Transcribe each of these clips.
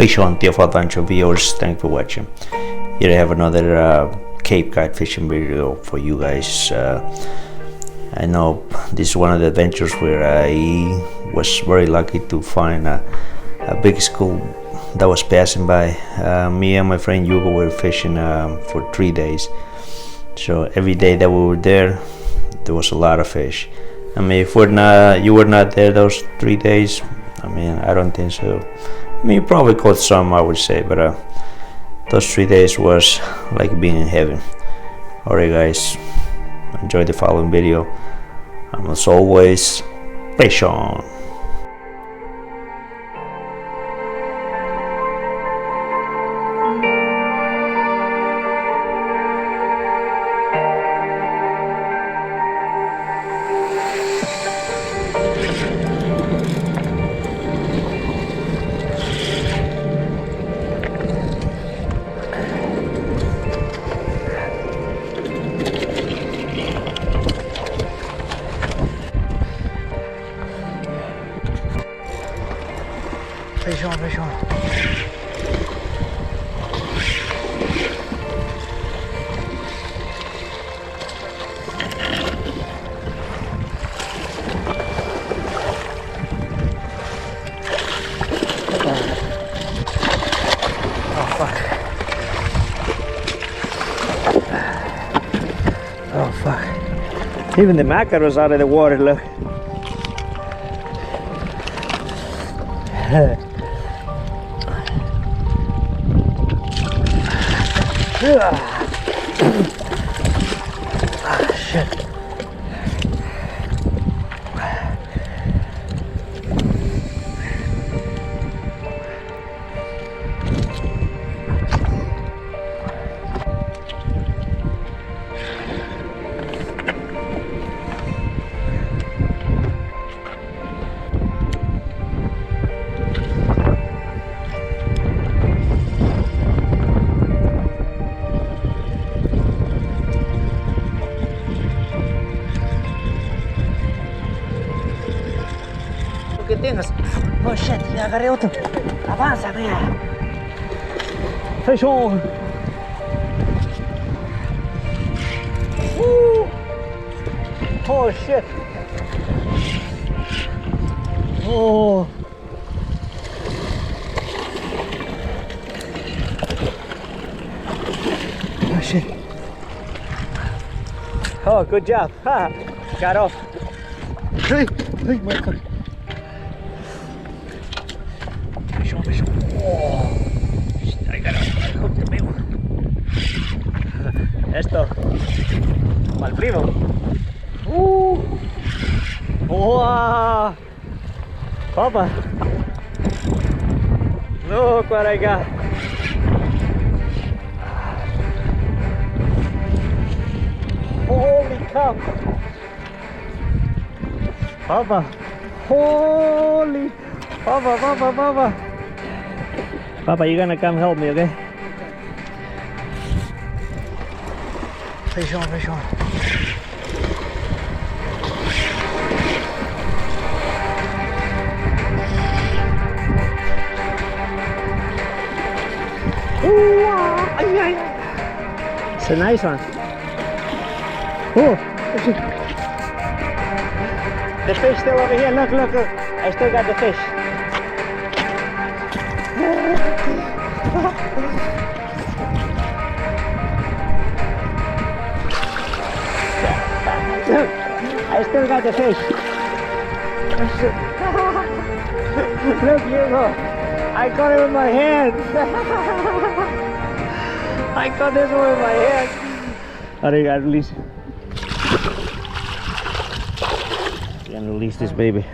Oi Sean, dear for a bunch of viewers, thanks for watching. Here I have another Cape Cod fishing video for you guys. I know this is one of the adventures where I was very lucky to find a big school that was passing by. Me and my friend Yogo were fishing for 3 days. So every day that we were there was a lot of fish. I mean, if you were not there those 3 days, I mean, I don't think so. I mean, you probably caught some, I would say, but those 3 days was like being in heaven. Alright guys, enjoy the following video. As always, fish on! Fish on, fish on. Oh fuck. Oh fuck. Even the mackerel was out of the water, look. Ah, shit. Que tengas. Oh shit, ya agarré otro. Avanza, mira. Fish on. Oh shit. Oh. Oh shit. Oh, good job. Ha. Got off. Hey, hey, Michael. I gotta hook the bill. Esto, mal primo. Wow, Papa, look what I got. Holy cow, Papa, holy, Papa. Papa, you're gonna come help me, okay? Fish on, fish on. Ooh, it's a nice one. Oh, the fish still over here. Look, look, look. I still got the fish. Look, I still got the fish. Look, Yogo, I got it with my hand. I got this one with my hand. Alright, I release. I'm gonna release this baby.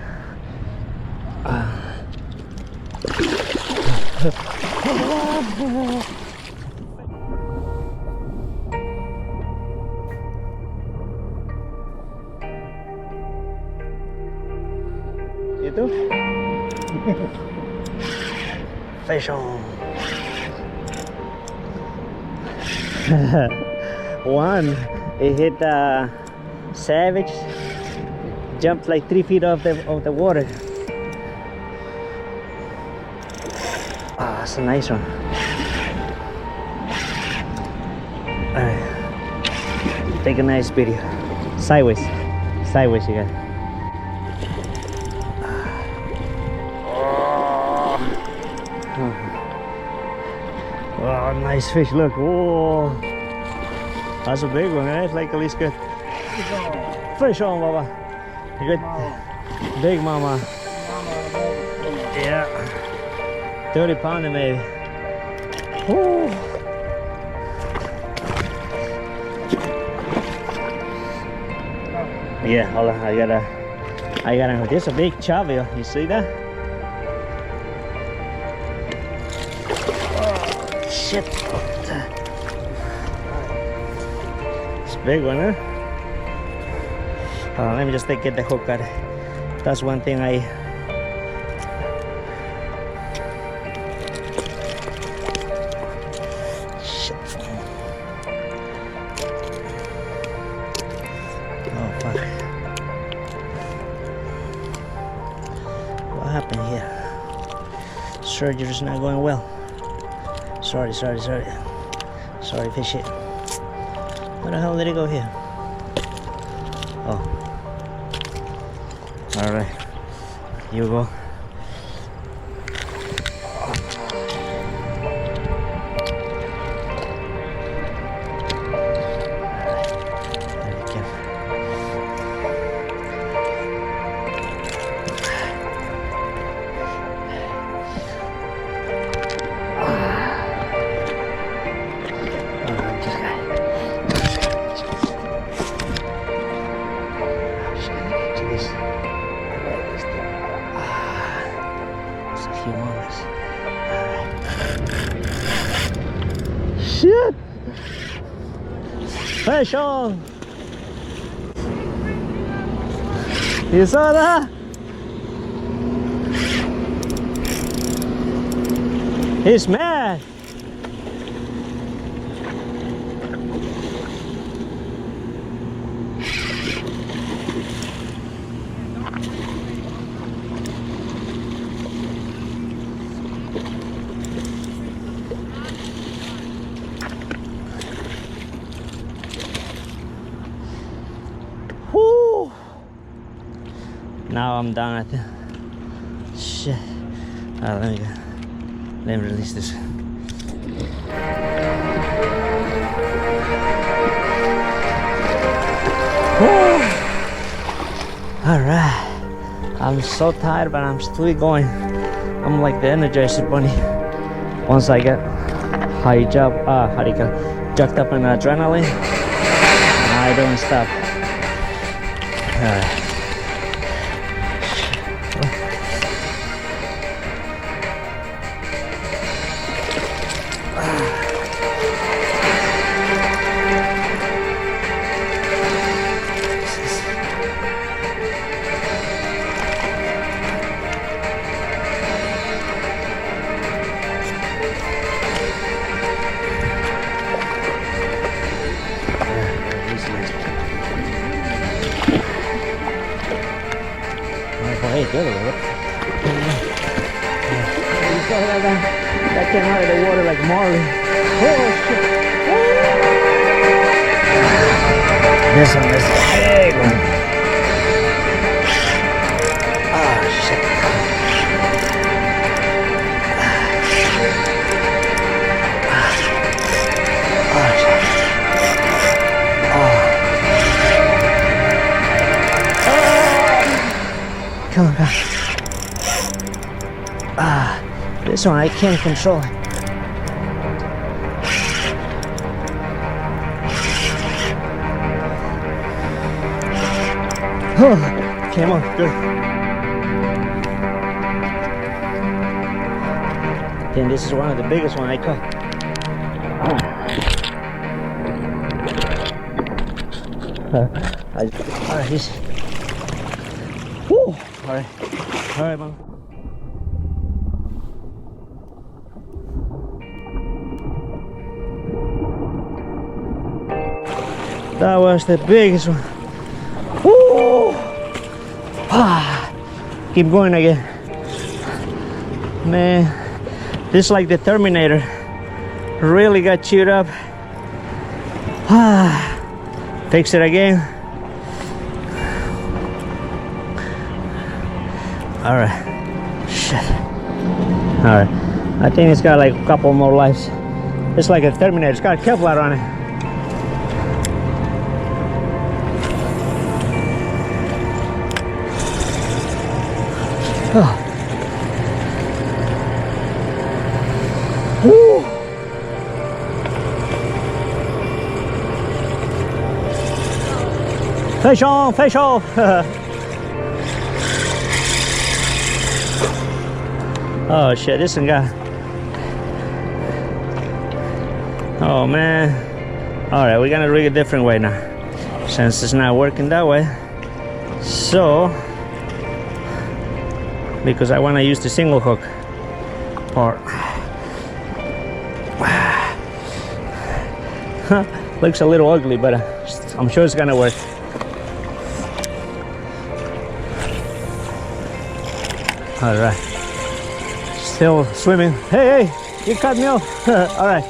Itu fish on. One, it hit Savage, jumped like 3 feet off the water. Ah, that's a nice one. Alright. Take a nice video. Sideways. Sideways you got. Oh, nice fish, look. Oh, that's a big one, eh? It's like at least good. Fish on, Baba. Good. Big mama. Yeah. 30 pounder maybe. Ooh. Yeah, hold on. I gotta. There's a big chavio. You see that? Oh, shit. It's a big one, huh? Let me just get the hook out. That's one thing I. Shit. Oh fuck. What happened here? Surgery's not going well. Sorry, fishy. Where the hell did it go here? Oh. Alright. Yogo. Shit! Fish on! You saw that? He's mad! Whoo! Now I'm done, I think. Shit. Alright, let me release this. Alright. I'm so tired, but I'm still going. I'm like the Energizer bunny. Once I get jacked up in adrenaline, I don't stop. Hey, the other way. You saw that came out of the water like Marley. Oh shit! This one is a big one. Oh shit! Oh shit! Come on, guys. This one I can't control. Oh, came on, good. Then this is one of the biggest one I caught. Alright, he's. Woo! Alright, man. That was the biggest one. Woo! Keep going again. Man, This is like the Terminator. Really got chewed up. Fix it again. All right. Shit. All right. I think it's got like a couple more lives. It's like a Terminator. It's got Kevlar on it. Oh. Woo. Fish on, fish off. Oh shit, this one got. Oh man. Alright, we're gonna rig a different way now, since it's not working that way. So, because I want to use the single hook part. Looks a little ugly, but I'm sure it's gonna work. All right, still swimming. Hey, hey, you cut me off. All right.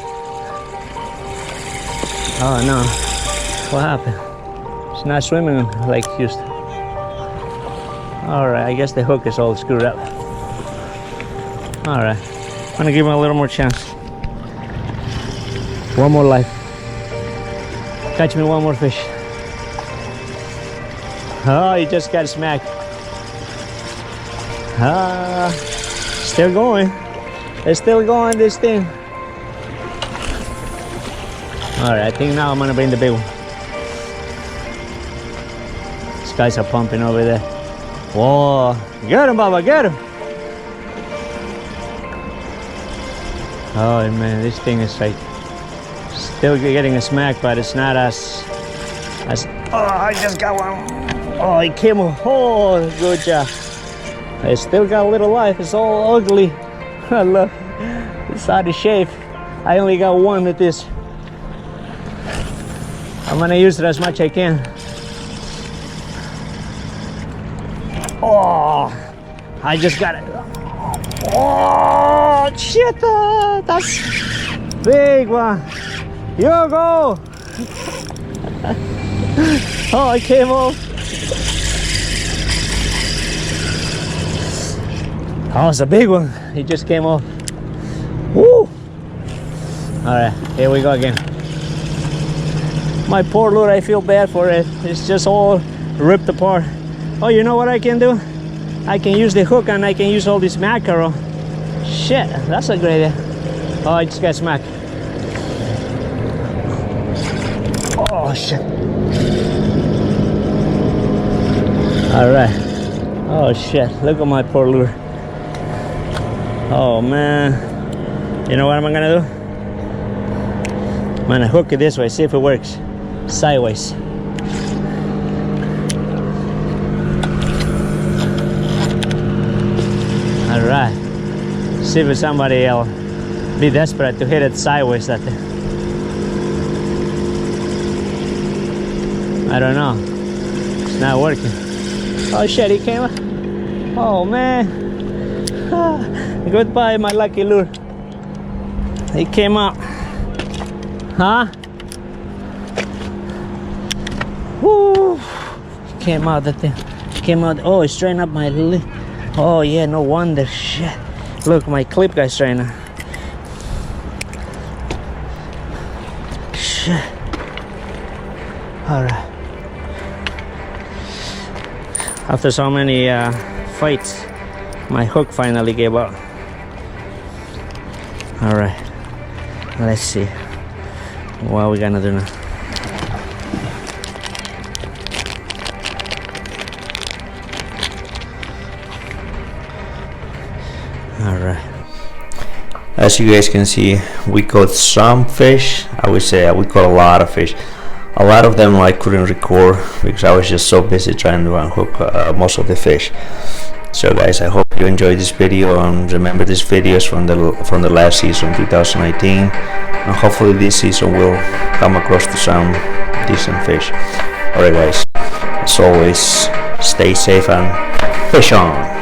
Oh no, what happened? It's not swimming like it used to. All right, I guess the hook is all screwed up. All right, I'm gonna give him a little more chance. One more life. Catch me one more fish. Oh, he just got smacked. Still going. It's still going, this thing. All right, I think now I'm gonna bring the big one. These guys are pumping over there. Whoa, get him, Baba, get him. Oh man, this thing is like still getting a smack, but it's not as oh, I just got one. Oh, he came off. Oh, good job. I still got a little life. It's all ugly. I love it. It's out of shape. I only got one with this. I'm gonna use it as much as I can. Oh, I just got it. Oh shit, that's big one. Yogo. Oh, it came off. Oh, it's a big one. It just came off. Woo! All right, here we go again. My poor lure, I feel bad for it. It's just all ripped apart. Oh, you know what I can do? I can use the hook and I can use all this mackerel. Shit, that's a great idea. Oh, I just got smacked. Oh, shit. All right. Oh, shit. Look at my poor lure. Oh, man. You know what I'm gonna do? I'm gonna hook it this way, see if it works. Sideways. All right. See if somebody will be desperate to hit it sideways that thing. I don't know. It's not working. Oh shit, he came up. Oh man. Goodbye, my lucky lure. He came out. Huh? Woo! He came out that thing. Came out. Oh, it's straightened up my lip. Oh yeah, no wonder. Shit. Look, my clip got straightened up. Shit. All right. After so many fights, my hook finally gave up. All right. Let's see what are we gonna do now. Alright. As you guys can see, we caught some fish. I would say we caught a lot of fish. A lot of them I couldn't record because I was just so busy trying to unhook most of the fish. So guys, I hope you enjoyed this video, and remember this video is from the last season, 2019, and hopefully this season we'll come across to some decent fish. Alright guys, as always, stay safe and fish on.